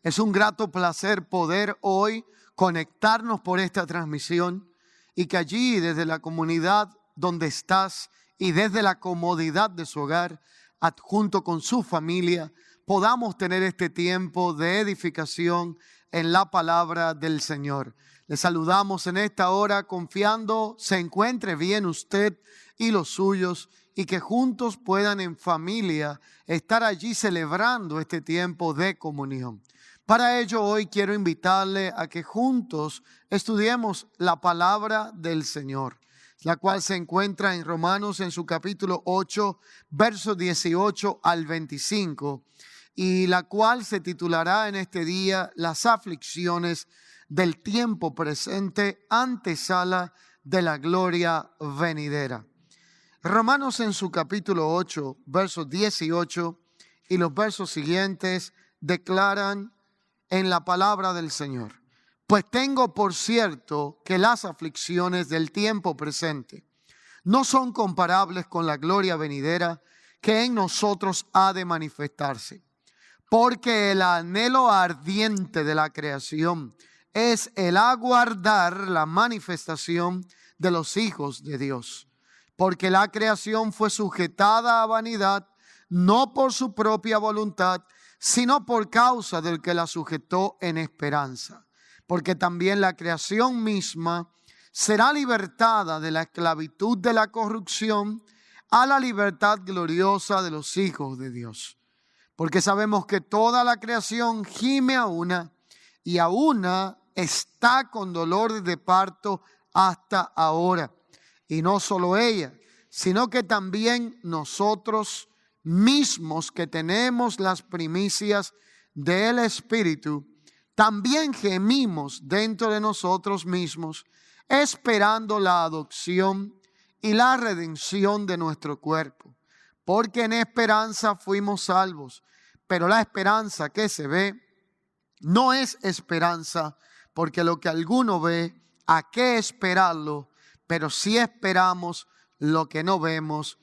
Es un grato placer poder hoy conectarnos por esta transmisión y que allí desde la comunidad donde estás y desde la comodidad de su hogar, junto con su familia, podamos tener este tiempo de edificación en la palabra del Señor. Le saludamos en esta hora confiando se encuentre bien usted y los suyos y que juntos puedan en familia estar allí celebrando este tiempo de comunión. Para ello hoy quiero invitarle a que juntos estudiemos la palabra del Señor, la cual se encuentra en Romanos en su capítulo 8, versos 18 al 25, y la cual se titulará en este día Las aflicciones del tiempo presente, antesala de la gloria venidera. Romanos en su capítulo 8, versos 18 y los versos siguientes declaran en la palabra del Señor: pues tengo por cierto que las aflicciones del tiempo presente no son comparables con la gloria venidera que en nosotros ha de manifestarse. Porque el anhelo ardiente de la creación es el aguardar la manifestación de los hijos de Dios. Porque la creación fue sujetada a vanidad, no por su propia voluntad, sino por causa del que la sujetó en esperanza. Porque también la creación misma será libertada de la esclavitud de la corrupción a la libertad gloriosa de los hijos de Dios. Porque sabemos que toda la creación gime a una, y a una está con dolor de parto hasta ahora. Y no solo ella, sino que también nosotros mismos que tenemos las primicias del Espíritu, también gemimos dentro de nosotros mismos, esperando la adopción y la redención de nuestro cuerpo. Porque en esperanza fuimos salvos, pero la esperanza que se ve no es esperanza, porque lo que alguno ve, ¿a qué esperarlo? Pero si esperamos lo que no vemos,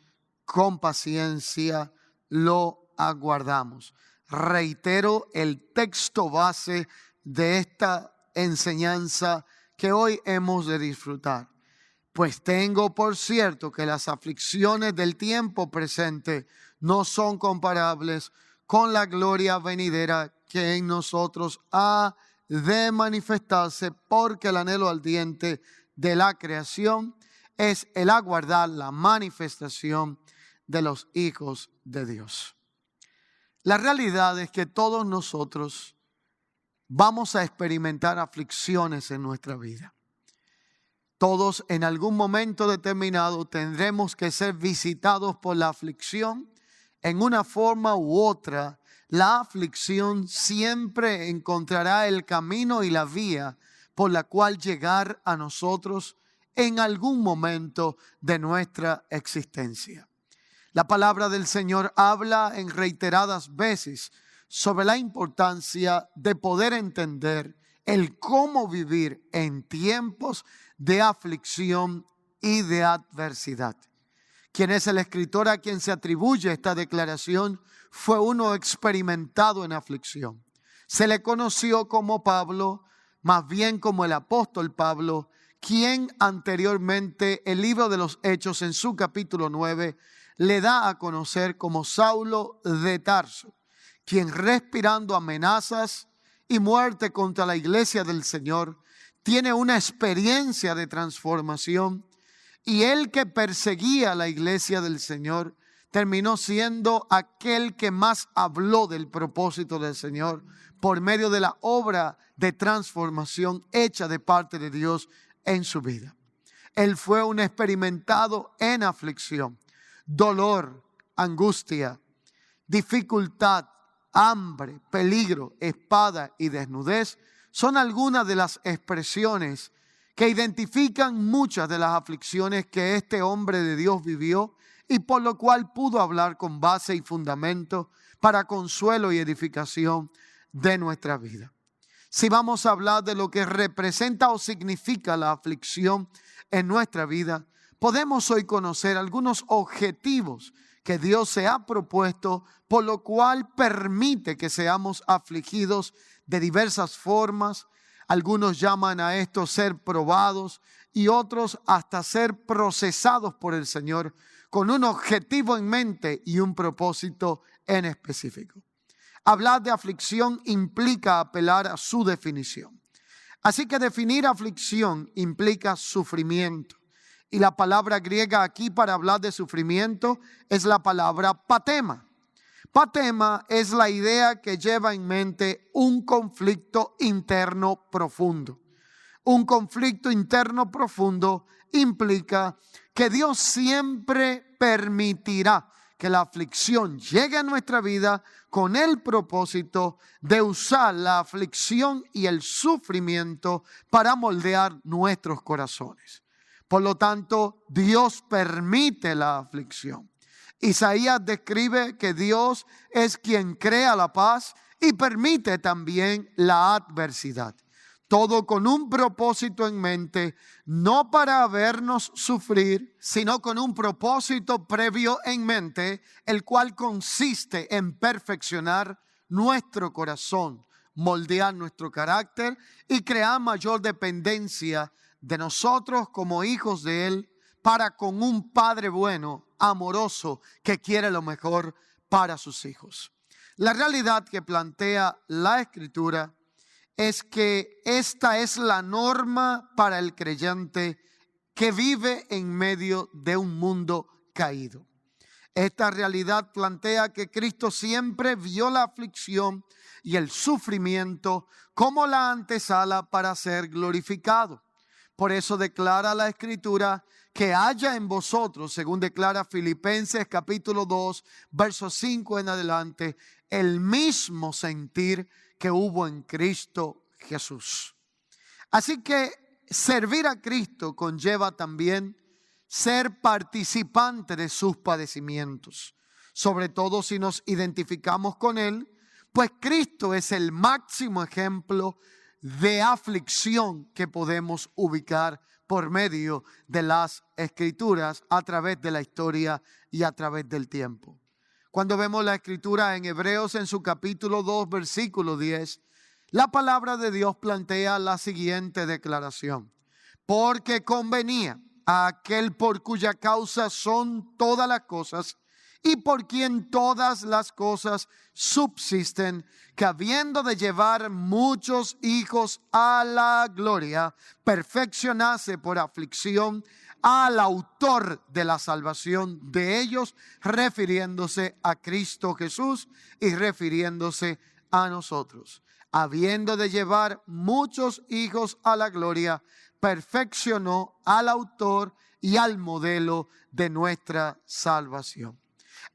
con paciencia lo aguardamos. Reitero el texto base de esta enseñanza que hoy hemos de disfrutar. Pues tengo por cierto que las aflicciones del tiempo presente no son comparables con la gloria venidera que en nosotros ha de manifestarse, porque el anhelo ardiente de la creación es el aguardar la manifestación de los hijos de Dios. La realidad es que todos nosotros vamos a experimentar aflicciones en nuestra vida. Todos en algún momento determinado tendremos que ser visitados por la aflicción en una forma u otra. La aflicción siempre encontrará el camino y la vía por la cual llegar a nosotros en algún momento de nuestra existencia. La palabra del Señor habla en reiteradas veces sobre la importancia de poder entender el cómo vivir en tiempos de aflicción y de adversidad. Quien es el escritor a quien se atribuye esta declaración fue uno experimentado en aflicción. Se le conoció como Pablo, más bien como el apóstol Pablo, quien anteriormente el libro de los Hechos en su capítulo 9 le da a conocer como Saulo de Tarso, quien respirando amenazas y muerte contra la iglesia del Señor, tiene una experiencia de transformación, y el que perseguía a la iglesia del Señor terminó siendo aquel que más habló del propósito del Señor por medio de la obra de transformación hecha de parte de Dios en su vida. Él fue un experimentado en aflicción, dolor, angustia, dificultad, hambre, peligro, espada y desnudez son algunas de las expresiones que identifican muchas de las aflicciones que este hombre de Dios vivió y por lo cual pudo hablar con base y fundamento para consuelo y edificación de nuestra vida. Si vamos a hablar de lo que representa o significa la aflicción en nuestra vida, podemos hoy conocer algunos objetivos que Dios se ha propuesto, por lo cual permite que seamos afligidos de diversas formas. Algunos llaman a esto ser probados y otros hasta ser procesados por el Señor con un objetivo en mente y un propósito en específico. Hablar de aflicción implica apelar a su definición. Así que definir aflicción implica sufrimiento. Y la palabra griega aquí para hablar de sufrimiento es la palabra patema. Patema es la idea que lleva en mente un conflicto interno profundo. Un conflicto interno profundo implica que Dios siempre permitirá que la aflicción llegue a nuestra vida con el propósito de usar la aflicción y el sufrimiento para moldear nuestros corazones. Por lo tanto, Dios permite la aflicción. Isaías describe que Dios es quien crea la paz y permite también la adversidad. Todo con un propósito en mente, no para vernos sufrir, sino con un propósito previo en mente, el cual consiste en perfeccionar nuestro corazón, moldear nuestro carácter y crear mayor dependencia de nosotros como hijos de Él para con un Padre bueno, amoroso, que quiere lo mejor para sus hijos. La realidad que plantea la Escritura es que esta es la norma para el creyente que vive en medio de un mundo caído. Esta realidad plantea que Cristo siempre vio la aflicción y el sufrimiento como la antesala para ser glorificado. Por eso declara la Escritura que haya en vosotros, según declara Filipenses capítulo 2, versos 5 en adelante, el mismo sentir que hubo en Cristo Jesús. Así que servir a Cristo conlleva también ser participante de sus padecimientos, sobre todo si nos identificamos con Él, pues Cristo es el máximo ejemplo de aflicción que podemos ubicar por medio de las Escrituras, a través de la historia y a través del tiempo. Cuando vemos la Escritura en Hebreos en su capítulo 2, versículo 10, la palabra de Dios plantea la siguiente declaración: porque convenía a aquel por cuya causa son todas las cosas y por quien todas las cosas subsisten, que habiendo de llevar muchos hijos a la gloria, perfeccionase por aflicción al autor de la salvación de ellos, refiriéndose a Cristo Jesús y refiriéndose a nosotros. Habiendo de llevar muchos hijos a la gloria, perfeccionó al autor y al modelo de nuestra salvación.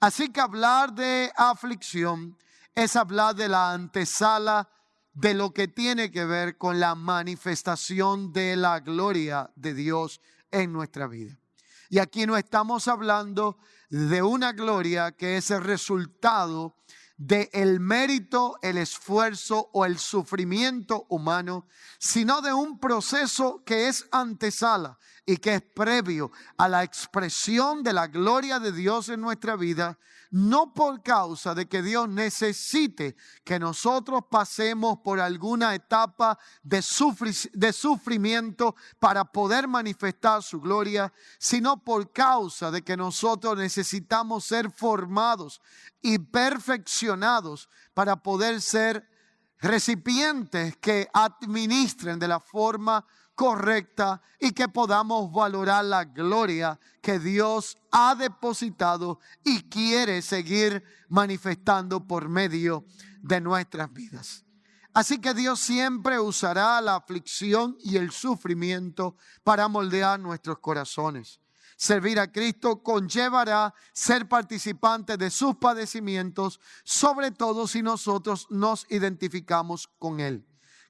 Así que hablar de aflicción es hablar de la antesala de lo que tiene que ver con la manifestación de la gloria de Dios en nuestra vida. Y aquí no estamos hablando de una gloria que es el resultado del mérito, el esfuerzo o el sufrimiento humano, sino de un proceso que es antesala y que es previo a la expresión de la gloria de Dios en nuestra vida, no por causa de que Dios necesite que nosotros pasemos por alguna etapa de sufrimiento para poder manifestar su gloria, sino por causa de que nosotros necesitamos ser formados y perfeccionados para poder ser recipientes que administren de la forma correcta y que podamos valorar la gloria que Dios ha depositado y quiere seguir manifestando por medio de nuestras vidas. Así que Dios siempre usará la aflicción y el sufrimiento para moldear nuestros corazones. Servir a Cristo conllevará ser participantes de sus padecimientos, sobre todo si nosotros nos identificamos con Él.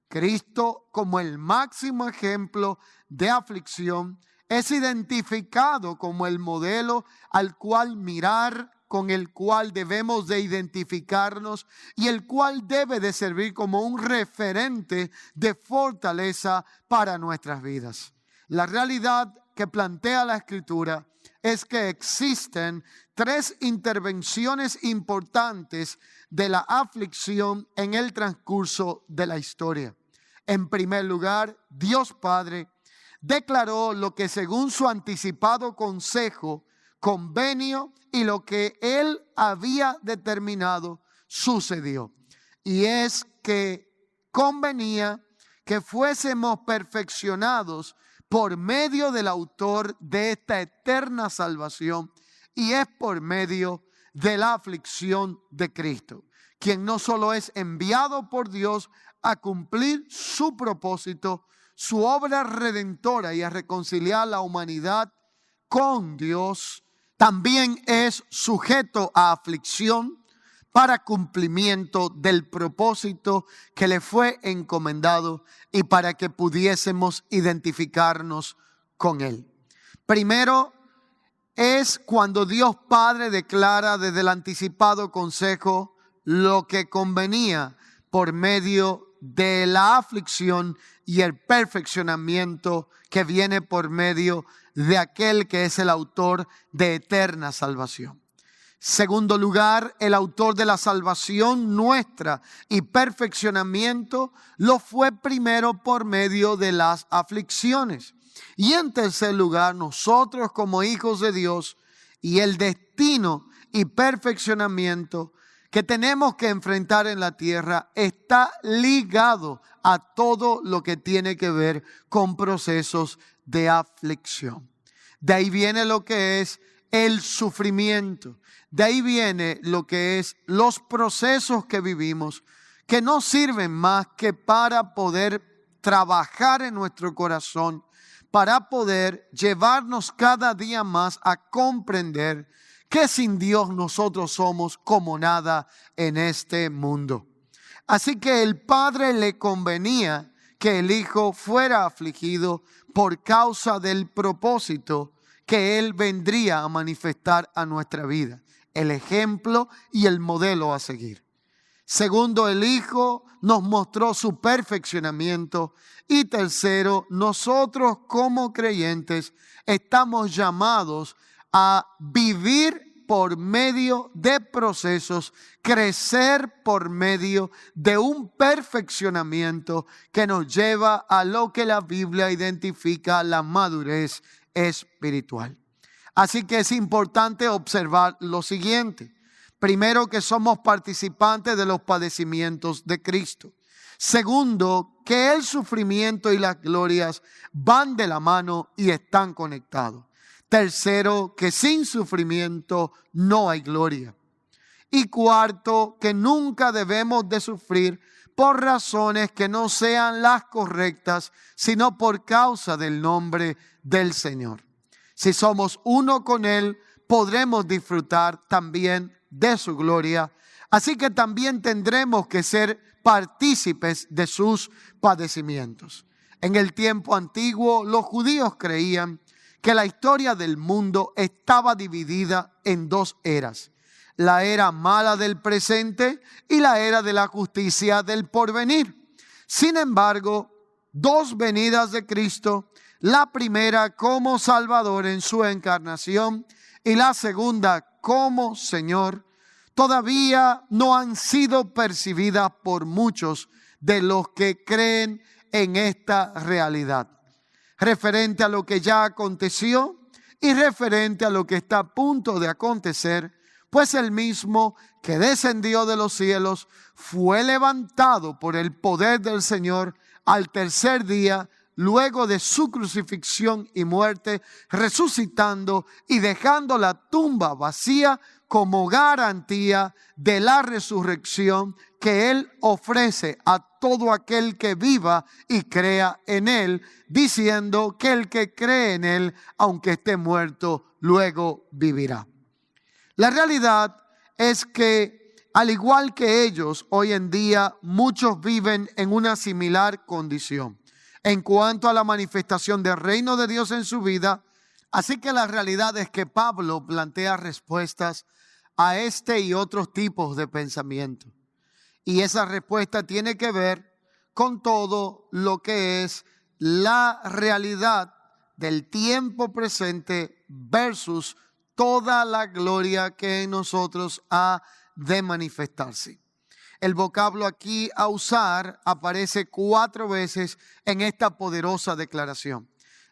Cristo, como el máximo ejemplo de aflicción, es identificado como el modelo al cual mirar, con el cual debemos de identificarnos y el cual debe de servir como un referente de fortaleza para nuestras vidas. La realidad que plantea la Escritura es que existen tres intervenciones importantes de la aflicción en el transcurso de la historia. En primer lugar, Dios Padre declaró lo que según su anticipado consejo, convenio y lo que Él había determinado sucedió. Y es que convenía que fuésemos perfeccionados por medio del autor de esta eterna salvación, y es por medio de la aflicción de Cristo, quien no solo es enviado por Dios a cumplir su propósito, su obra redentora y a reconciliar la humanidad con Dios, también es sujeto a aflicción para cumplimiento del propósito que le fue encomendado y para que pudiésemos identificarnos con Él. Primero es cuando Dios Padre declara desde el anticipado consejo lo que convenía por medio de la aflicción y el perfeccionamiento que viene por medio de aquel que es el autor de eterna salvación. Segundo lugar, el autor de la salvación nuestra y perfeccionamiento lo fue primero por medio de las aflicciones. Y en tercer lugar, nosotros como hijos de Dios y el destino y perfeccionamiento que tenemos que enfrentar en la tierra está ligado a todo lo que tiene que ver con procesos de aflicción. De ahí viene lo que es el sufrimiento. De ahí viene lo que es los procesos que vivimos, que no sirven más que para poder trabajar en nuestro corazón, para poder llevarnos cada día más a comprender que sin Dios nosotros somos como nada en este mundo. Así que el Padre le convenía que el Hijo fuera afligido por causa del propósito que Él vendría a manifestar a nuestra vida, el ejemplo y el modelo a seguir. Segundo, el Hijo nos mostró su perfeccionamiento. Y tercero, nosotros como creyentes estamos llamados a vivir por medio de procesos, crecer por medio de un perfeccionamiento que nos lleva a lo que la Biblia identifica la madurez espiritual. Así que es importante observar lo siguiente. Primero, que somos participantes de los padecimientos de Cristo. Segundo, que el sufrimiento y las glorias van de la mano y están conectados. Tercero, que sin sufrimiento no hay gloria. Y cuarto, que nunca debemos de sufrir por razones que no sean las correctas, sino por causa del nombre del Señor. Si somos uno con Él, podremos disfrutar también de su gloria. Así que también tendremos que ser partícipes de sus padecimientos. En el tiempo antiguo, los judíos creían que la historia del mundo estaba dividida en dos eras: la era mala del presente y la era de la justicia del porvenir. Sin embargo, dos venidas de Cristo, la primera como Salvador en su encarnación y la segunda como Señor, todavía no han sido percibidas por muchos de los que creen en esta realidad, referente a lo que ya aconteció y referente a lo que está a punto de acontecer, pues el mismo que descendió de los cielos fue levantado por el poder del Señor al tercer día, luego de su crucifixión y muerte, resucitando y dejando la tumba vacía como garantía de la resurrección que Él ofrece a todo aquel que viva y crea en Él, diciendo que el que cree en Él, aunque esté muerto, luego vivirá. La realidad es que, al igual que ellos, hoy en día muchos viven en una similar condición en cuanto a la manifestación del reino de Dios en su vida. Así que la realidad es que Pablo plantea respuestas a este y otros tipos de pensamiento. Y esa respuesta tiene que ver con todo lo que es la realidad del tiempo presente versus toda la gloria que en nosotros ha de manifestarse. El vocablo aquí a usar aparece 4 veces en esta poderosa declaración.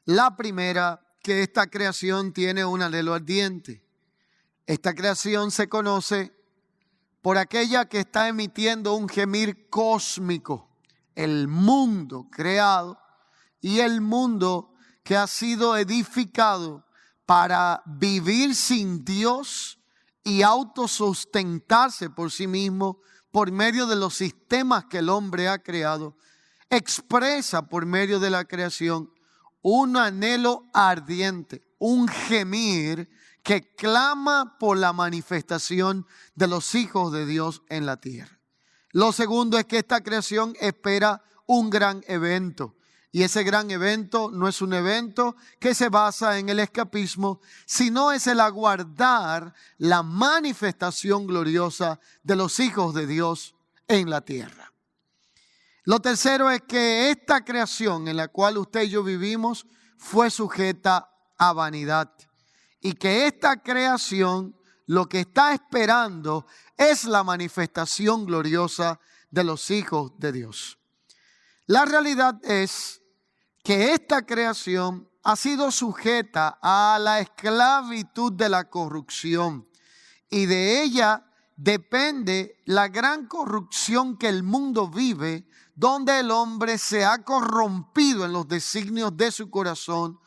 La primera, que esta creación tiene un anhelo ardiente. Esta creación se conoce por aquella que está emitiendo un gemir cósmico. El mundo creado y el mundo que ha sido edificado para vivir sin Dios y autosustentarse por sí mismo por medio de los sistemas que el hombre ha creado, expresa por medio de la creación un anhelo ardiente, un gemir que clama por la manifestación de los hijos de Dios en la tierra. Lo segundo es que esta creación espera un gran evento. Y ese gran evento no es un evento que se basa en el escapismo, sino es el aguardar la manifestación gloriosa de los hijos de Dios en la tierra. Lo tercero es que esta creación en la cual usted y yo vivimos fue sujeta a vanidad. Y que esta creación lo que está esperando es la manifestación gloriosa de los hijos de Dios. La realidad es que esta creación ha sido sujeta a la esclavitud de la corrupción y de ella depende la gran corrupción que el mundo vive, donde el hombre se ha corrompido en los designios de su corazón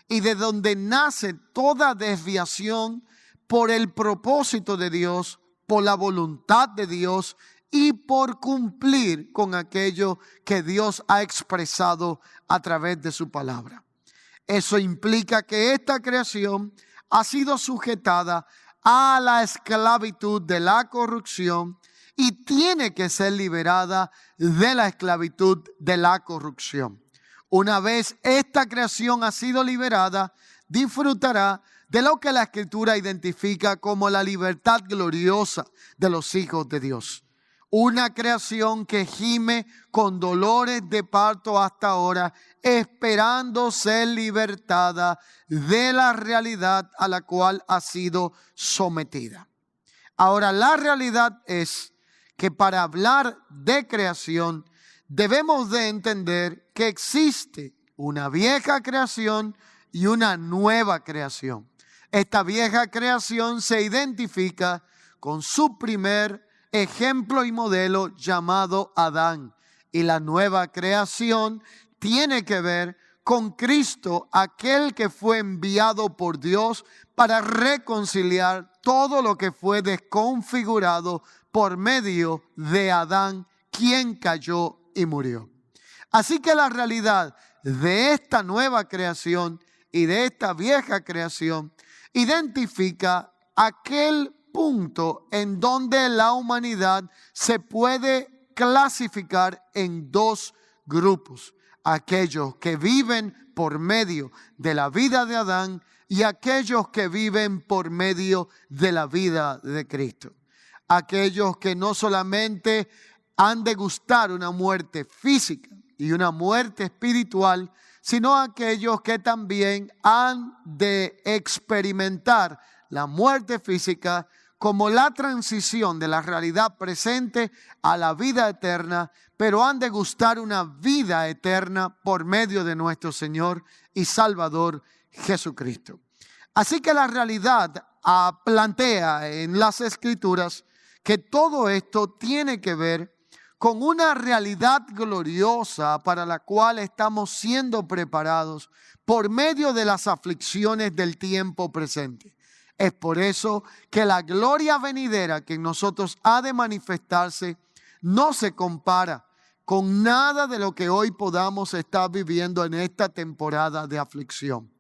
y de donde nace toda desviación por el propósito de Dios, por la voluntad de Dios y por cumplir con aquello que Dios ha expresado a través de su palabra. Eso implica que esta creación ha sido sujetada a la esclavitud de la corrupción y tiene que ser liberada de la esclavitud de la corrupción. Una vez esta creación ha sido liberada, disfrutará de lo que la Escritura identifica como la libertad gloriosa de los hijos de Dios. Una creación que gime con dolores de parto hasta ahora, esperando ser libertada de la realidad a la cual ha sido sometida. Ahora, la realidad es que para hablar de creación, debemos de entender que existe una vieja creación y una nueva creación. Esta vieja creación se identifica con su primer ejemplo y modelo llamado Adán. Y la nueva creación tiene que ver con Cristo, aquel que fue enviado por Dios para reconciliar todo lo que fue desconfigurado por medio de Adán, quien cayó y murió. Así que la realidad de esta nueva creación y de esta vieja creación identifica aquel punto en donde la humanidad se puede clasificar en 2 grupos. Aquellos que viven por medio de la vida de Adán y aquellos que viven por medio de la vida de Cristo. Aquellos que no solamente han de gustar una muerte física y una muerte espiritual, sino aquellos que también han de experimentar la muerte física como la transición de la realidad presente a la vida eterna, pero han de gustar una vida eterna por medio de nuestro Señor y Salvador Jesucristo. Así que la realidad plantea en las Escrituras que todo esto tiene que ver con una realidad gloriosa para la cual estamos siendo preparados por medio de las aflicciones del tiempo presente. Es por eso que la gloria venidera que en nosotros ha de manifestarse no se compara con nada de lo que hoy podamos estar viviendo en esta temporada de aflicción.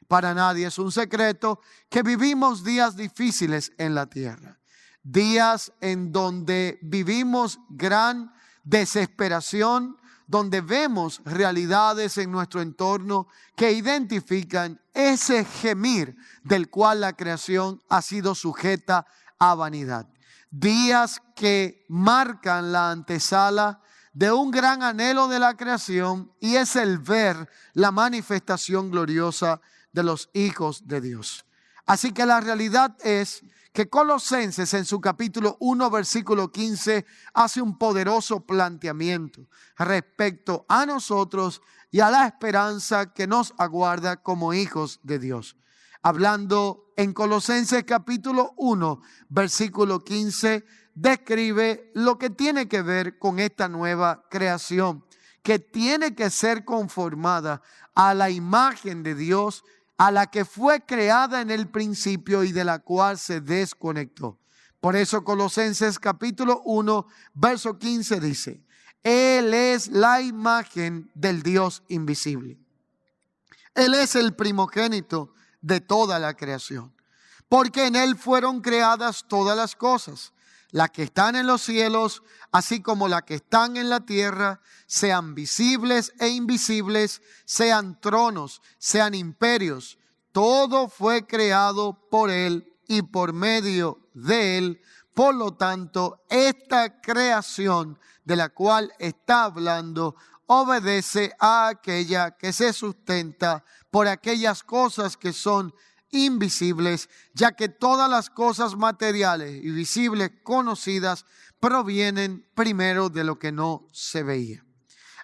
Para nadie es un secreto que vivimos días difíciles en la tierra. Días en donde vivimos gran desesperación, donde vemos realidades en nuestro entorno que identifican ese gemir del cual la creación ha sido sujeta a vanidad. Días que marcan la antesala de un gran anhelo de la creación y es el ver la manifestación gloriosa de los hijos de Dios. Así que la realidad es que Colosenses en su capítulo 1, versículo 15, hace un poderoso planteamiento respecto a nosotros y a la esperanza que nos aguarda como hijos de Dios. Hablando en Colosenses capítulo 1, versículo 15, describe lo que tiene que ver con esta nueva creación, que tiene que ser conformada a la imagen de Dios, a la que fue creada en el principio y de la cual se desconectó. Por eso Colosenses capítulo 1, verso 15 dice: Él es la imagen del Dios invisible. Él es el primogénito de toda la creación, porque en Él fueron creadas todas las cosas, las que están en los cielos, así como las que están en la tierra, sean visibles e invisibles, sean tronos, sean imperios. Todo fue creado por Él y por medio de Él. Por lo tanto, esta creación de la cual está hablando obedece a aquella que se sustenta por aquellas cosas que son invisibles, ya que todas las cosas materiales y visibles conocidas provienen primero de lo que no se veía.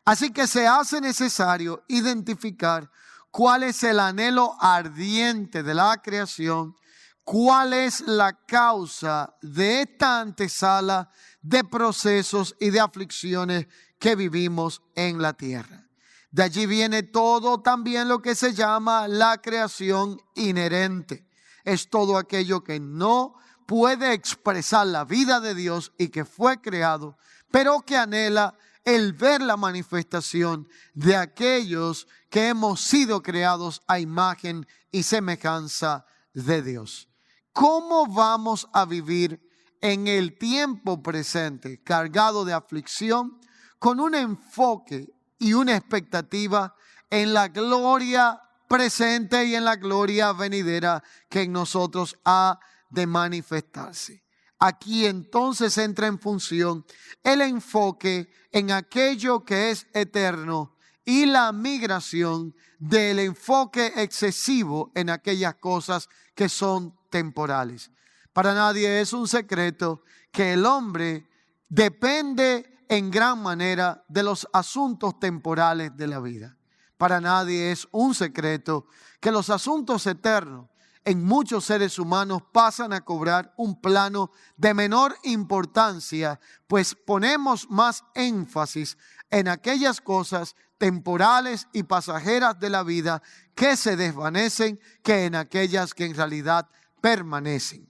Así que se hace necesario identificar cuál es el anhelo ardiente de la creación, cuál es la causa de esta antesala de procesos y de aflicciones que vivimos en la tierra. De allí viene todo también lo que se llama la creación inherente. Es todo aquello que no puede expresar la vida de Dios y que fue creado, pero que anhela el ver la manifestación de aquellos que hemos sido creados a imagen y semejanza de Dios. ¿Cómo vamos a vivir en el tiempo presente cargado de aflicción con un enfoque y una expectativa en la gloria presente y en la gloria venidera que en nosotros ha de manifestarse? Aquí entonces entra en función el enfoque en aquello que es eterno y la migración del enfoque excesivo en aquellas cosas que son temporales. Para nadie es un secreto que el hombre depende en gran manera de los asuntos temporales de la vida. Para nadie es un secreto que los asuntos eternos en muchos seres humanos pasan a cobrar un plano de menor importancia, pues ponemos más énfasis en aquellas cosas temporales y pasajeras de la vida que se desvanecen que en aquellas que en realidad permanecen.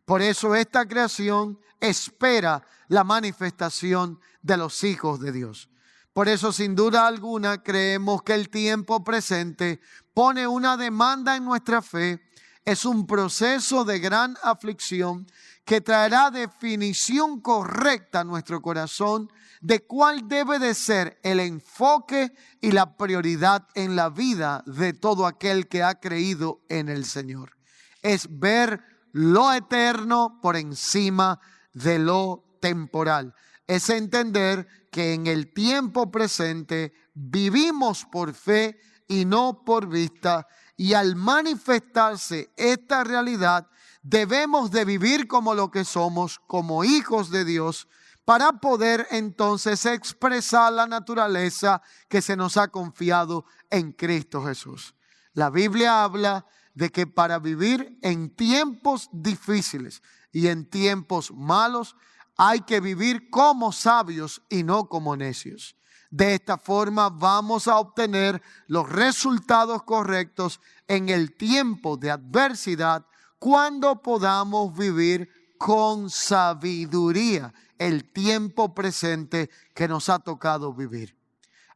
Por eso esta creación espera la manifestación de los hijos de Dios. Por eso, sin duda alguna, creemos que el tiempo presente pone una demanda en nuestra fe. Es un proceso de gran aflicción que traerá definición correcta a nuestro corazón de cuál debe de ser el enfoque y la prioridad en la vida de todo aquel que ha creído en el Señor. Es ver lo eterno por encima de lo temporal. Es entender que en el tiempo presente vivimos por fe y no por vista, y al manifestarse esta realidad debemos de vivir como lo que somos, como hijos de Dios, para poder entonces expresar la naturaleza que se nos ha confiado en Cristo Jesús. La Biblia habla de que para vivir en tiempos difíciles y en tiempos malos hay que vivir como sabios y no como necios. De esta forma vamos a obtener los resultados correctos en el tiempo de adversidad cuando podamos vivir con sabiduría el tiempo presente que nos ha tocado vivir.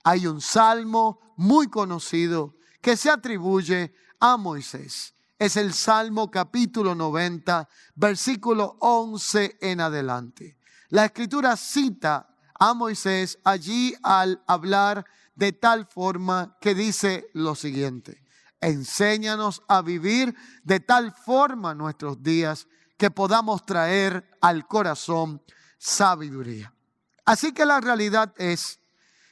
Hay un salmo muy conocido que se atribuye a Moisés. Es el Salmo capítulo 90, versículo 11 en adelante. La Escritura cita a Moisés allí al hablar de tal forma que dice lo siguiente: enséñanos a vivir de tal forma nuestros días que podamos traer al corazón sabiduría. Así que la realidad es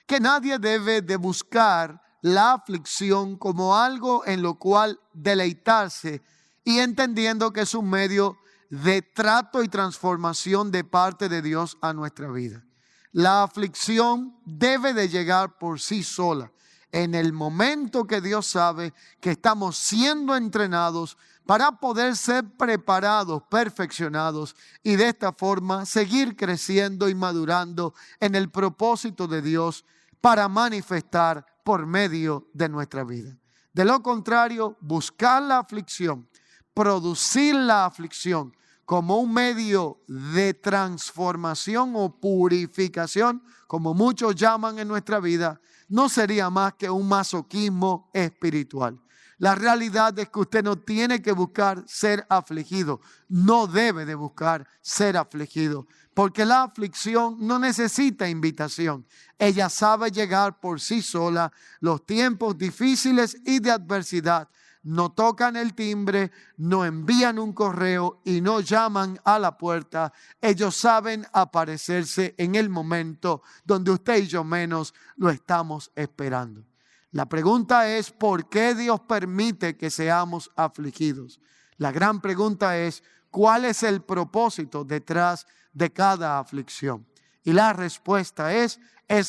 que nadie debe de buscar la aflicción como algo en lo cual deleitarse y entendiendo que es un medio de trato y transformación de parte de Dios a nuestra vida. La aflicción debe de llegar por sí sola en el momento que Dios sabe que estamos siendo entrenados para poder ser preparados, perfeccionados y de esta forma seguir creciendo y madurando en el propósito de Dios para manifestar por medio de nuestra vida. De lo contrario, buscar la aflicción, producir la aflicción como un medio de transformación o purificación, como muchos llaman en nuestra vida, no sería más que un masoquismo espiritual. La realidad es que usted no tiene que buscar ser afligido, no debe de buscar ser afligido, porque la aflicción no necesita invitación. Ella sabe llegar por sí sola. Los tiempos difíciles y de adversidad no tocan el timbre, no envían un correo y no llaman a la puerta. Ellos saben aparecerse en el momento donde usted y yo menos lo estamos esperando. La pregunta es, ¿por qué Dios permite que seamos afligidos? La gran pregunta es, ¿cuál es el propósito detrás de cada aflicción? Y la respuesta es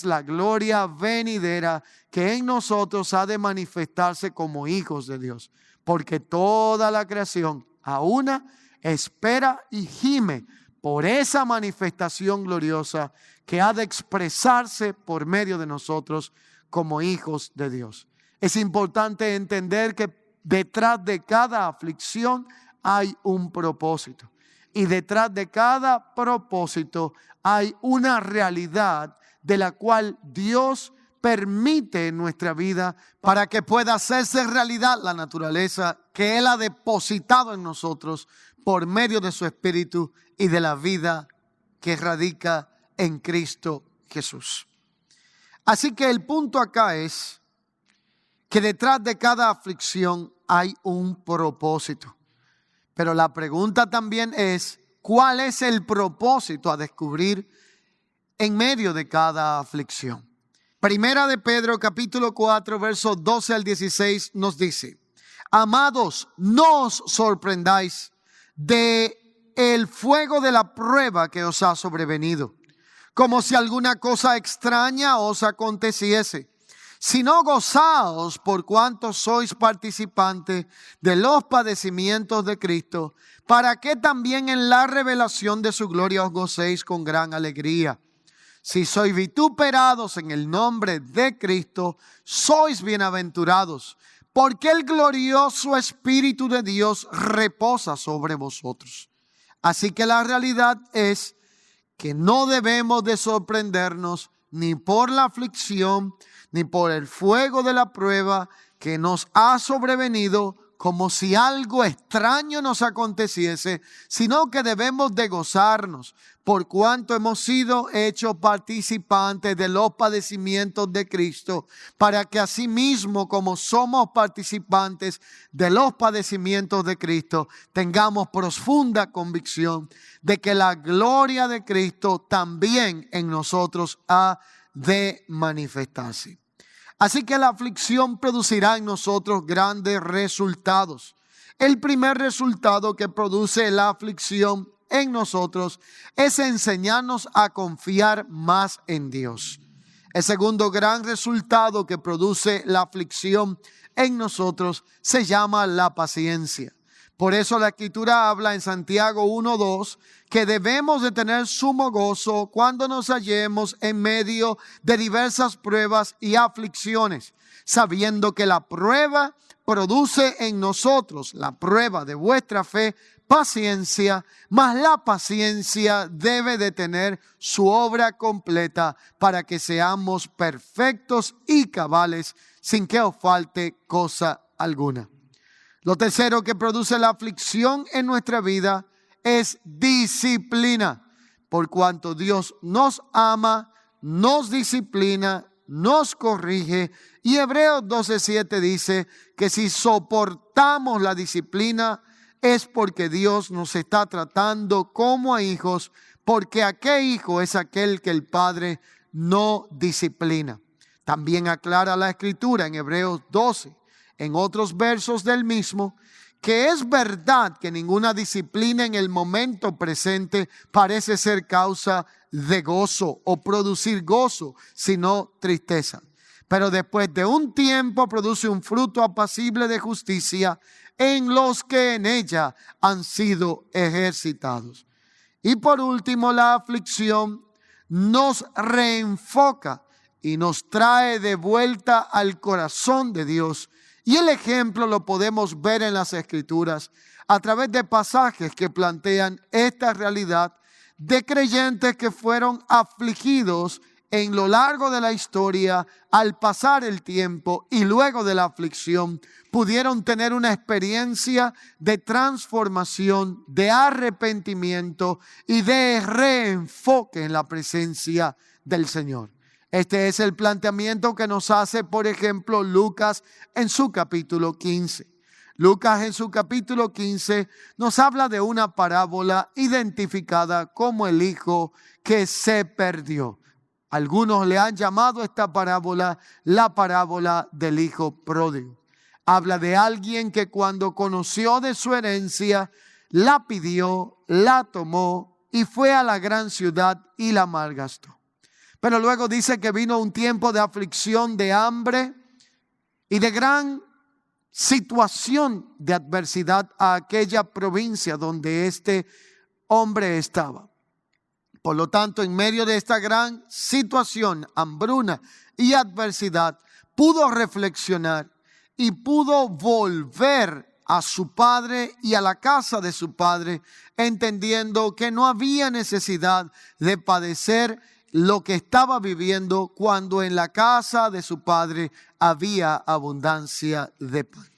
la gloria venidera que en nosotros ha de manifestarse como hijos de Dios. Porque toda la creación a una espera y gime por esa manifestación gloriosa que ha de expresarse por medio de nosotros como hijos de Dios. Es importante entender que detrás de cada aflicción hay un propósito. Y detrás de cada propósito hay una realidad de la cual Dios permite en nuestra vida para que pueda hacerse realidad la naturaleza que Él ha depositado en nosotros por medio de su Espíritu y de la vida que radica en Cristo Jesús. Así que el punto acá es que detrás de cada aflicción hay un propósito. Pero la pregunta también es, ¿cuál es el propósito a descubrir en medio de cada aflicción? Primera de Pedro, capítulo 4, versos 12 al 16 nos dice: Amados, no os sorprendáis de el fuego de la prueba que os ha sobrevenido, como si alguna cosa extraña os aconteciese, sino gozaos por cuanto sois participantes de los padecimientos de Cristo, para que también en la revelación de su gloria os gocéis con gran alegría. Si sois vituperados en el nombre de Cristo, sois bienaventurados, porque el glorioso Espíritu de Dios reposa sobre vosotros. Así que la realidad es que no debemos de sorprendernos ni por la aflicción, ni por el fuego de la prueba que nos ha sobrevenido, como si algo extraño nos aconteciese, sino que debemos de gozarnos por cuanto hemos sido hechos participantes de los padecimientos de Cristo, para que asimismo, como somos participantes de los padecimientos de Cristo, tengamos profunda convicción de que la gloria de Cristo también en nosotros ha de manifestarse. Así que la aflicción producirá en nosotros grandes resultados. El primer resultado que produce la aflicción en nosotros es enseñarnos a confiar más en Dios. El segundo gran resultado que produce la aflicción en nosotros se llama la paciencia. Por eso la Escritura habla en Santiago 1:2 que debemos de tener sumo gozo cuando nos hallemos en medio de diversas pruebas y aflicciones, sabiendo que la prueba produce en nosotros, la prueba de vuestra fe, paciencia, mas la paciencia debe de tener su obra completa para que seamos perfectos y cabales sin que os falte cosa alguna. Lo tercero que produce la aflicción en nuestra vida es disciplina. Por cuanto Dios nos ama, nos disciplina, nos corrige. Y Hebreos 12:7 dice que si soportamos la disciplina es porque Dios nos está tratando como a hijos, porque ¿a qué hijo es aquel que el Padre no disciplina? También aclara la Escritura en Hebreos 12. En otros versos del mismo, que es verdad que ninguna disciplina en el momento presente parece ser causa de gozo o producir gozo, sino tristeza. Pero después de un tiempo produce un fruto apacible de justicia en los que en ella han sido ejercitados. Y por último, la aflicción nos reenfoca y nos trae de vuelta al corazón de Dios. Y el ejemplo lo podemos ver en las Escrituras a través de pasajes que plantean esta realidad de creyentes que fueron afligidos en lo largo de la historia. Al pasar el tiempo y luego de la aflicción, pudieron tener una experiencia de transformación, de arrepentimiento y de reenfoque en la presencia del Señor. Este es el planteamiento que nos hace, por ejemplo, Lucas en su capítulo 15. Lucas en su capítulo 15 nos habla de una parábola identificada como el hijo que se perdió. Algunos le han llamado esta parábola la parábola del hijo pródigo. Habla de alguien que cuando conoció de su herencia, la pidió, la tomó y fue a la gran ciudad y la malgastó. Pero luego dice que vino un tiempo de aflicción, de hambre y de gran situación de adversidad a aquella provincia donde este hombre estaba. Por lo tanto, en medio de esta gran situación, hambruna y adversidad, pudo reflexionar y pudo volver a su padre y a la casa de su padre, entendiendo que no había necesidad de padecer lo que estaba viviendo cuando en la casa de su padre había abundancia de pan.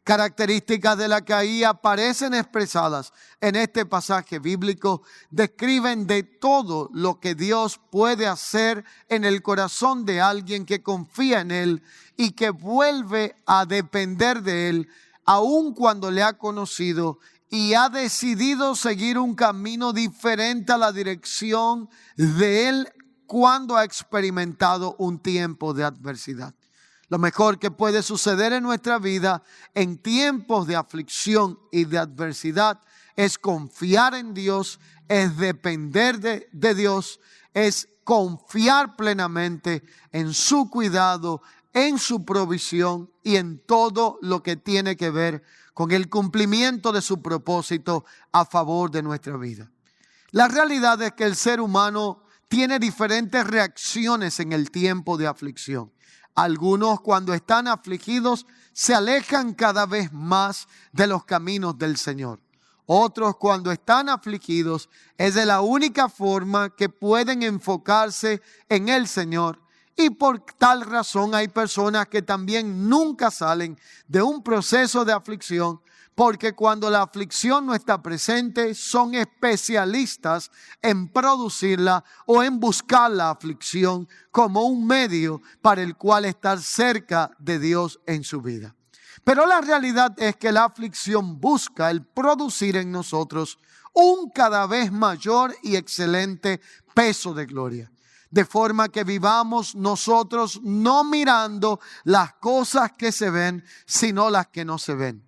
Características de la que ahí aparecen expresadas en este pasaje bíblico describen de todo lo que Dios puede hacer en el corazón de alguien que confía en Él y que vuelve a depender de Él, aun cuando le ha conocido y ha decidido seguir un camino diferente a la dirección de Él cuando ha experimentado un tiempo de adversidad. Lo mejor que puede suceder en nuestra vida en tiempos de aflicción y de adversidad es confiar en Dios, es depender de Dios, es confiar plenamente en su cuidado, en su provisión y en todo lo que tiene que ver con el cumplimiento de su propósito a favor de nuestra vida. La realidad es que el ser humano tiene diferentes reacciones en el tiempo de aflicción. Algunos, cuando están afligidos, se alejan cada vez más de los caminos del Señor. Otros, cuando están afligidos, es de la única forma que pueden enfocarse en el Señor. Y por tal razón hay personas que también nunca salen de un proceso de aflicción, porque cuando la aflicción no está presente, son especialistas en producirla o en buscar la aflicción como un medio para el cual estar cerca de Dios en su vida. Pero la realidad es que la aflicción busca el producir en nosotros un cada vez mayor y excelente peso de gloria. De forma que vivamos nosotros no mirando las cosas que se ven, sino las que no se ven.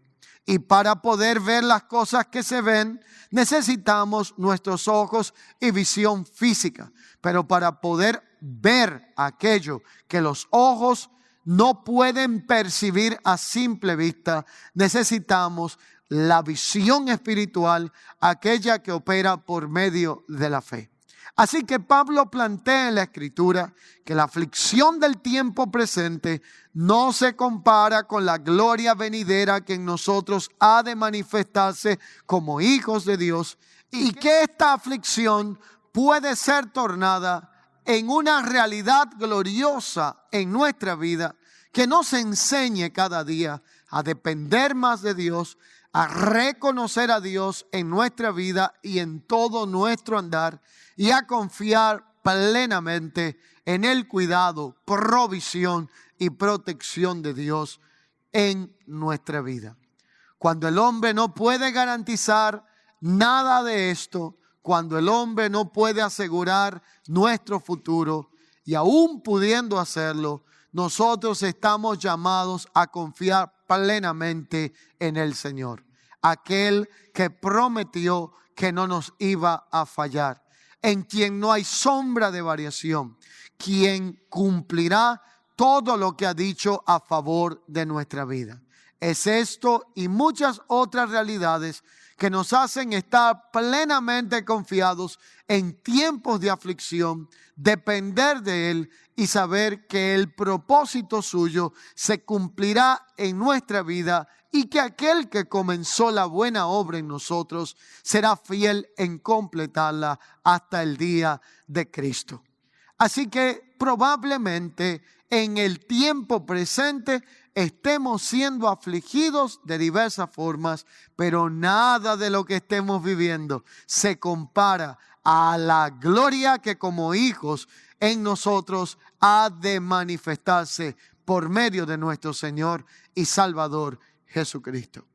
Y para poder ver las cosas que se ven, necesitamos nuestros ojos y visión física. Pero para poder ver aquello que los ojos no pueden percibir a simple vista, necesitamos la visión espiritual, aquella que opera por medio de la fe. Así que Pablo plantea en la Escritura que la aflicción del tiempo presente no se compara con la gloria venidera que en nosotros ha de manifestarse como hijos de Dios, y que esta aflicción puede ser tornada en una realidad gloriosa en nuestra vida, que nos enseñe cada día a depender más de Dios, a reconocer a Dios en nuestra vida y en todo nuestro andar, y a confiar plenamente en el cuidado, provisión y protección de Dios en nuestra vida. Cuando el hombre no puede garantizar nada de esto, cuando el hombre no puede asegurar nuestro futuro, y aún pudiendo hacerlo, nosotros estamos llamados a confiar plenamente en el Señor, aquel que prometió que no nos iba a fallar, en quien no hay sombra de variación, quien cumplirá todo lo que ha dicho a favor de nuestra vida. Es esto y muchas otras realidades que nos hacen estar plenamente confiados en tiempos de aflicción, depender de Él y saber que el propósito suyo se cumplirá en nuestra vida y que aquel que comenzó la buena obra en nosotros será fiel en completarla hasta el día de Cristo. Así que probablemente en el tiempo presente estemos siendo afligidos de diversas formas, pero nada de lo que estemos viviendo se compara a la gloria que como hijos en nosotros ha de manifestarse por medio de nuestro Señor y Salvador Jesucristo.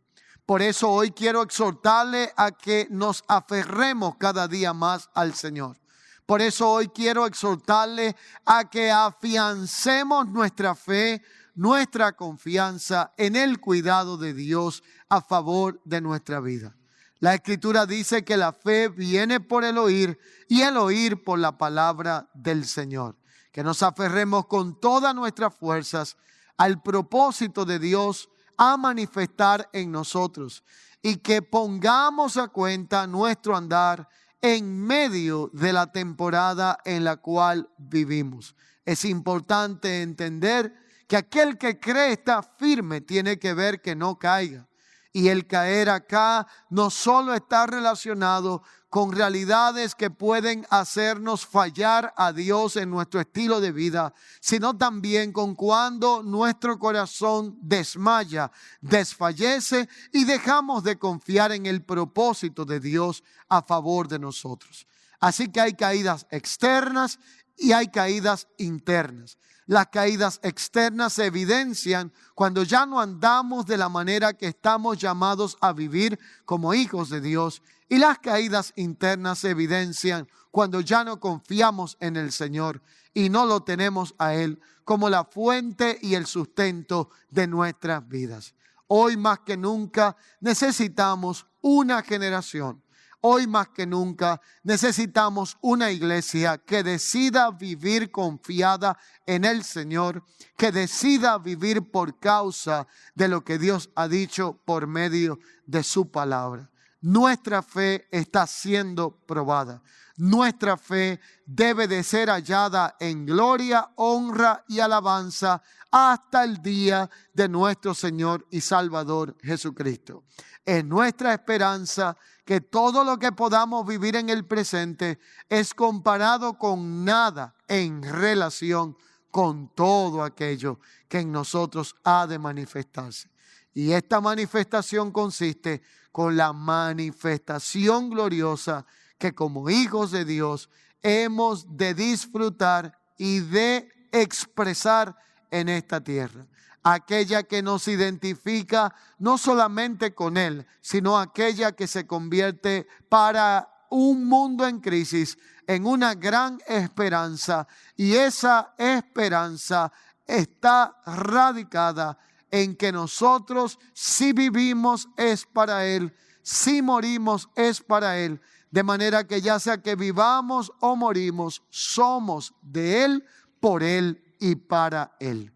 Por eso hoy quiero exhortarle a que nos aferremos cada día más al Señor. Por eso hoy quiero exhortarle a que afiancemos nuestra fe, nuestra confianza en el cuidado de Dios a favor de nuestra vida. La Escritura dice que la fe viene por el oír y el oír por la palabra del Señor. Que nos aferremos con todas nuestras fuerzas al propósito de Dios a manifestar en nosotros y que pongamos a cuenta nuestro andar en medio de la temporada en la cual vivimos. Es importante entender que aquel que cree está firme tiene que ver que no caiga. Y el caer acá no solo está relacionado con realidades que pueden hacernos fallar a Dios en nuestro estilo de vida, sino también con cuando nuestro corazón desmaya, desfallece y dejamos de confiar en el propósito de Dios a favor de nosotros. Así que hay caídas externas y hay caídas internas. Las caídas externas se evidencian cuando ya no andamos de la manera que estamos llamados a vivir como hijos de Dios. Y las caídas internas se evidencian cuando ya no confiamos en el Señor y no lo tenemos a Él como la fuente y el sustento de nuestras vidas. Hoy más que nunca necesitamos una generación. Hoy más que nunca necesitamos una iglesia que decida vivir confiada en el Señor, que decida vivir por causa de lo que Dios ha dicho por medio de su palabra. Nuestra fe está siendo probada. Nuestra fe debe de ser hallada en gloria, honra y alabanza hasta el día de nuestro Señor y Salvador Jesucristo. Es nuestra esperanza que todo lo que podamos vivir en el presente es comparado con nada en relación con todo aquello que en nosotros ha de manifestarse. Y esta manifestación consiste con la manifestación gloriosa que como hijos de Dios hemos de disfrutar y de expresar en esta tierra. Aquella que nos identifica no solamente con Él, sino aquella que se convierte para un mundo en crisis en una gran esperanza. Y esa esperanza está radicada en que nosotros, si vivimos, es para Él, si morimos, es para Él. De manera que ya sea que vivamos o morimos, somos de Él, por Él y para Él.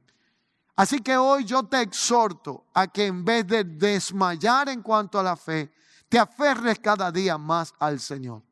Así que hoy yo te exhorto a que en vez de desmayar en cuanto a la fe, te aferres cada día más al Señor.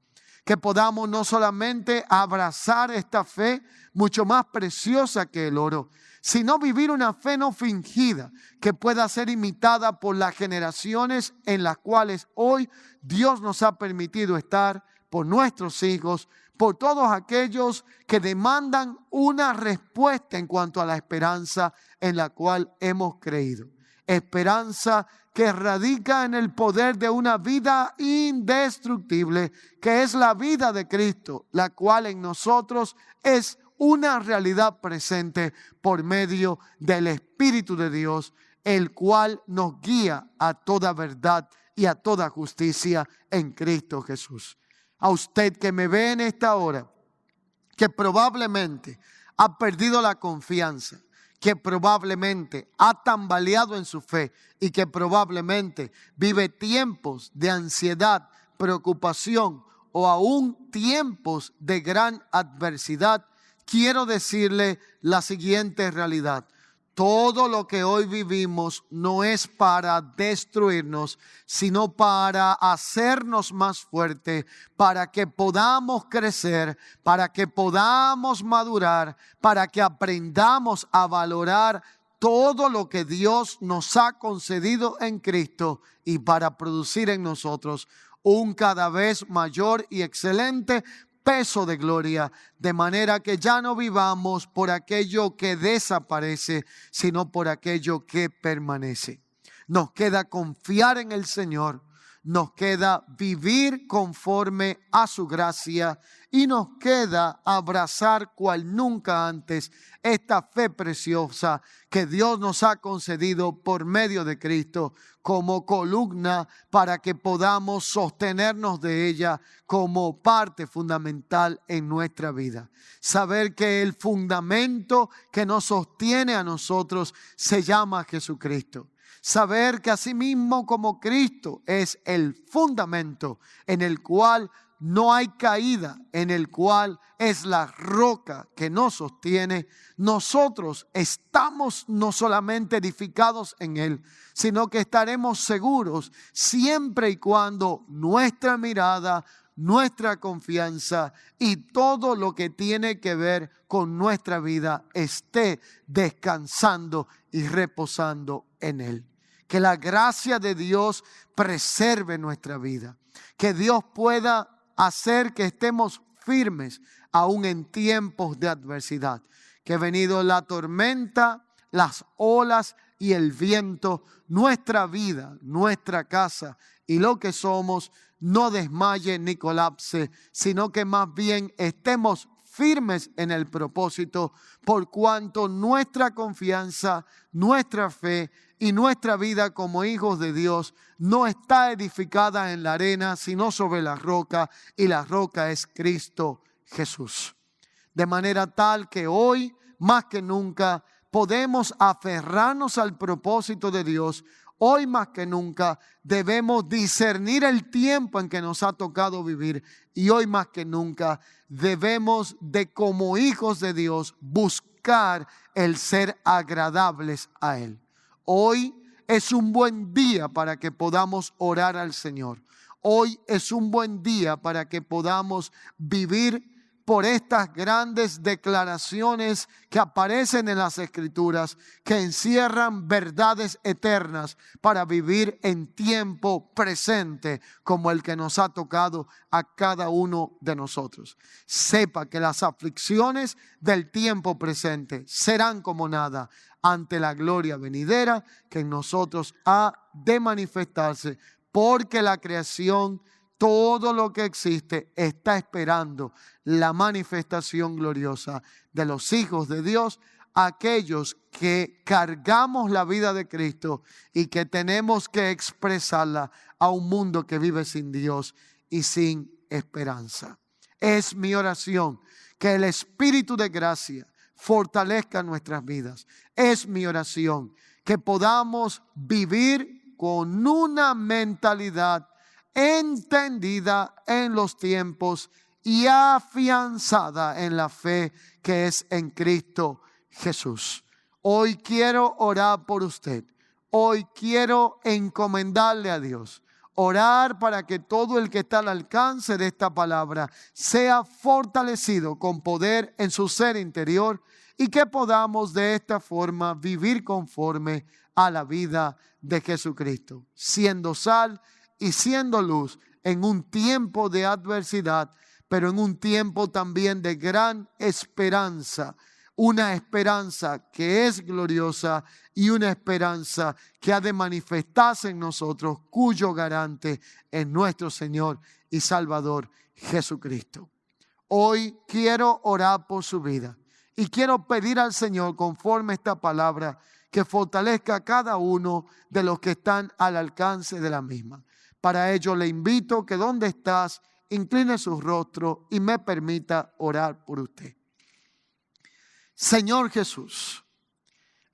Que podamos no solamente abrazar esta fe, mucho más preciosa que el oro, sino vivir una fe no fingida que pueda ser imitada por las generaciones en las cuales hoy Dios nos ha permitido estar, por nuestros hijos, por todos aquellos que demandan una respuesta en cuanto a la esperanza en la cual hemos creído. Esperanza que radica en el poder de una vida indestructible, que es la vida de Cristo, la cual en nosotros es una realidad presente por medio del Espíritu de Dios, el cual nos guía a toda verdad y a toda justicia en Cristo Jesús. A usted que me ve en esta hora, que probablemente ha perdido la confianza, que probablemente ha tambaleado en su fe y que probablemente vive tiempos de ansiedad, preocupación o aún tiempos de gran adversidad, quiero decirle la siguiente realidad. Todo lo que hoy vivimos no es para destruirnos, sino para hacernos más fuertes, para que podamos crecer, para que podamos madurar, para que aprendamos a valorar todo lo que Dios nos ha concedido en Cristo y para producir en nosotros un cada vez mayor y excelente peso de gloria, de manera que ya no vivamos por aquello que desaparece, sino por aquello que permanece. Nos queda confiar en el Señor, nos queda vivir conforme a su gracia y nos queda abrazar cual nunca antes esta fe preciosa que Dios nos ha concedido por medio de Cristo como columna para que podamos sostenernos de ella como parte fundamental en nuestra vida. Saber que el fundamento que nos sostiene a nosotros se llama Jesucristo. Saber que asimismo como Cristo es el fundamento en el cual no hay caída, en el cual es la roca que nos sostiene, nosotros estamos no solamente edificados en Él, sino que estaremos seguros siempre y cuando nuestra mirada, nuestra confianza y todo lo que tiene que ver con nuestra vida esté descansando y reposando en Él. Que la gracia de Dios preserve nuestra vida. Que Dios pueda hacer que estemos firmes aún en tiempos de adversidad. Que venido la tormenta, las olas y el viento, nuestra vida, nuestra casa y lo que somos no desmaye ni colapse, sino que más bien estemos firmes en el propósito, por cuanto nuestra confianza, nuestra fe y nuestra vida como hijos de Dios no está edificada en la arena, sino sobre la roca, y la roca es Cristo Jesús. De manera tal que hoy, más que nunca, podemos aferrarnos al propósito de Dios. Hoy más que nunca debemos discernir el tiempo en que nos ha tocado vivir, y hoy más que nunca debemos de, como hijos de Dios, buscar el ser agradables a Él. Hoy es un buen día para que podamos orar al Señor. Hoy es un buen día para que podamos vivir por estas grandes declaraciones que aparecen en las Escrituras, que encierran verdades eternas para vivir en tiempo presente como el que nos ha tocado a cada uno de nosotros. Sepa que las aflicciones del tiempo presente serán como nada ante la gloria venidera que en nosotros ha de manifestarse, porque la creación, todo lo que existe, está esperando la manifestación gloriosa de los hijos de Dios, aquellos que cargamos la vida de Cristo y que tenemos que expresarla a un mundo que vive sin Dios y sin esperanza. Es mi oración que el Espíritu de gracia fortalezca nuestras vidas. Es mi oración que podamos vivir con una mentalidad entendida en los tiempos y afianzada en la fe que es en Cristo Jesús. Hoy quiero orar por usted. Hoy quiero encomendarle a Dios. Orar para que todo el que está al alcance de esta palabra sea fortalecido con poder en su ser interior y que podamos de esta forma vivir conforme a la vida de Jesucristo, siendo sal y siendo luz en un tiempo de adversidad, pero en un tiempo también de gran esperanza. Una esperanza que es gloriosa y una esperanza que ha de manifestarse en nosotros, cuyo garante es nuestro Señor y Salvador Jesucristo. Hoy quiero orar por su vida y quiero pedir al Señor, conforme a esta palabra, que fortalezca a cada uno de los que están al alcance de la misma. Para ello le invito que donde estás, incline su rostro y me permita orar por usted. Señor Jesús,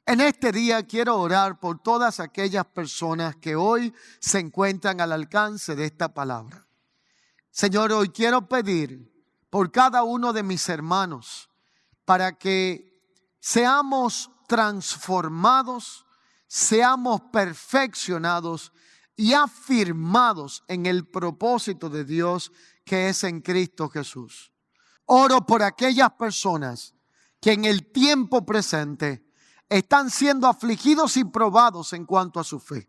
En este día quiero orar por todas aquellas personas que hoy se encuentran al alcance de esta palabra. Señor, hoy quiero pedir por cada uno de mis hermanos para que seamos transformados, seamos perfeccionados y afirmados en el propósito de Dios que es en Cristo Jesús. Oro por aquellas personas que en el tiempo presente están siendo afligidos y probados en cuanto a su fe.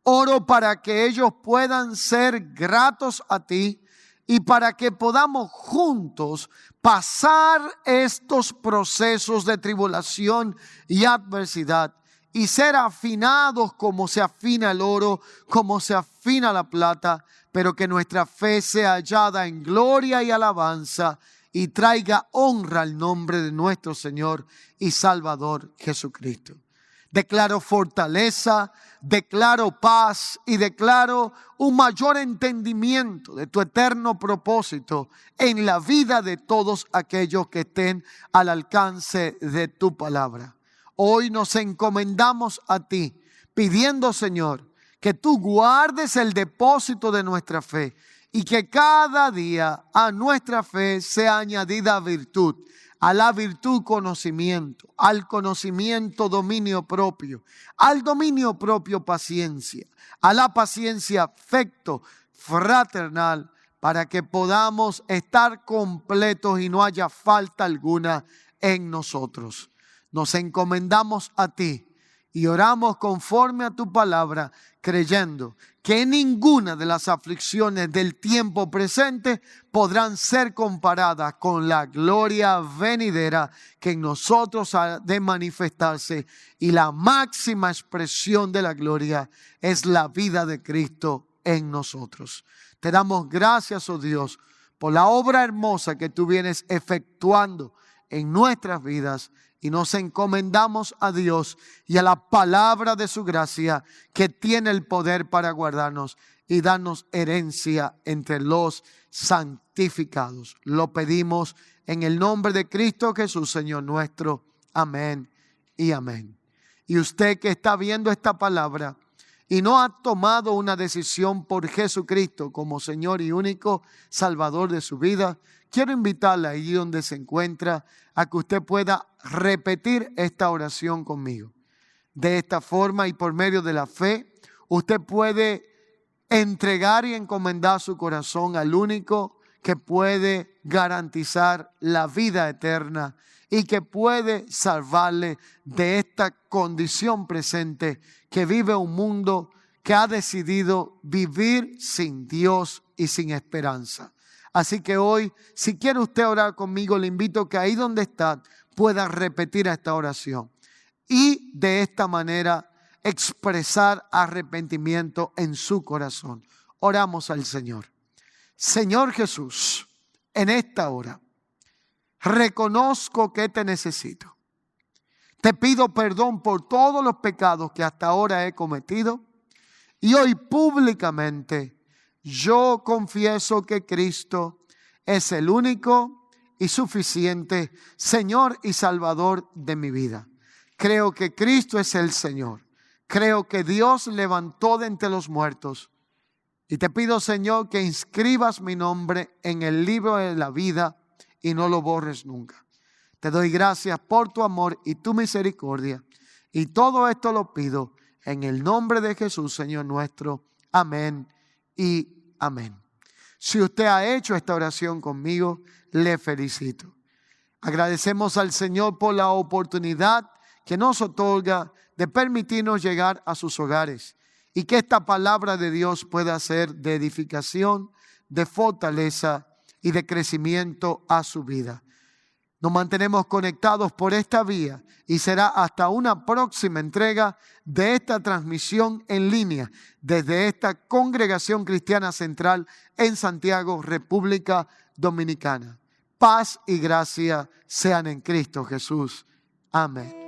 Oro para que ellos puedan ser gratos a ti y para que podamos juntos pasar estos procesos de tribulación y adversidad y ser afinados como se afina el oro, como se afina la plata, pero que nuestra fe sea hallada en gloria y alabanza y traiga honra al nombre de nuestro Señor y Salvador Jesucristo. Declaro fortaleza, declaro paz y declaro un mayor entendimiento de tu eterno propósito en la vida de todos aquellos que estén al alcance de tu palabra. Hoy nos encomendamos a ti, pidiendo, Señor, que tú guardes el depósito de nuestra fe y que cada día a nuestra fe sea añadida virtud. A la virtud conocimiento, al conocimiento dominio propio, al dominio propio paciencia, a la paciencia afecto fraternal, para que podamos estar completos y no haya falta alguna en nosotros. Nos encomendamos a ti y oramos conforme a tu palabra, creyendo que ninguna de las aflicciones del tiempo presente podrán ser comparadas con la gloria venidera que en nosotros ha de manifestarse. Y la máxima expresión de la gloria es la vida de Cristo en nosotros. Te damos gracias, oh Dios, por la obra hermosa que tú vienes efectuando en nuestras vidas. Y nos encomendamos a Dios y a la palabra de su gracia que tiene el poder para guardarnos y darnos herencia entre los santificados. Lo pedimos en el nombre de Cristo Jesús, Señor nuestro. Amén y amén. Y usted que está viendo esta palabra y no ha tomado una decisión por Jesucristo como Señor y único Salvador de su vida, quiero invitarle ahí donde se encuentra a que usted pueda repetir esta oración conmigo. De esta forma y por medio de la fe, usted puede entregar y encomendar su corazón al único que puede garantizar la vida eterna y que puede salvarle de esta condición presente que vive un mundo que ha decidido vivir sin Dios y sin esperanza. Así que hoy, si quiere usted orar conmigo, le invito a que ahí donde está pueda repetir esta oración y de esta manera expresar arrepentimiento en su corazón. Oramos al Señor. Señor Jesús, en esta hora reconozco que te necesito. Te pido perdón por todos los pecados que hasta ahora he cometido y hoy públicamente yo confieso que Cristo es el único y suficiente Señor y Salvador de mi vida. Creo que Cristo es el Señor. Creo que Dios levantó de entre los muertos. Y te pido, Señor, que inscribas mi nombre en el libro de la vida y no lo borres nunca. Te doy gracias por tu amor y tu misericordia. Y todo esto lo pido en el nombre de Jesús, Señor nuestro. Amén y amén. Si usted ha hecho esta oración conmigo, le felicito. Agradecemos al Señor por la oportunidad que nos otorga de permitirnos llegar a sus hogares y que esta palabra de Dios pueda ser de edificación, de fortaleza y de crecimiento a su vida. Nos mantenemos conectados por esta vía y será hasta una próxima entrega de esta transmisión en línea desde esta Congregación Cristiana Central en Santiago, República Dominicana. Paz y gracia sean en Cristo Jesús. Amén.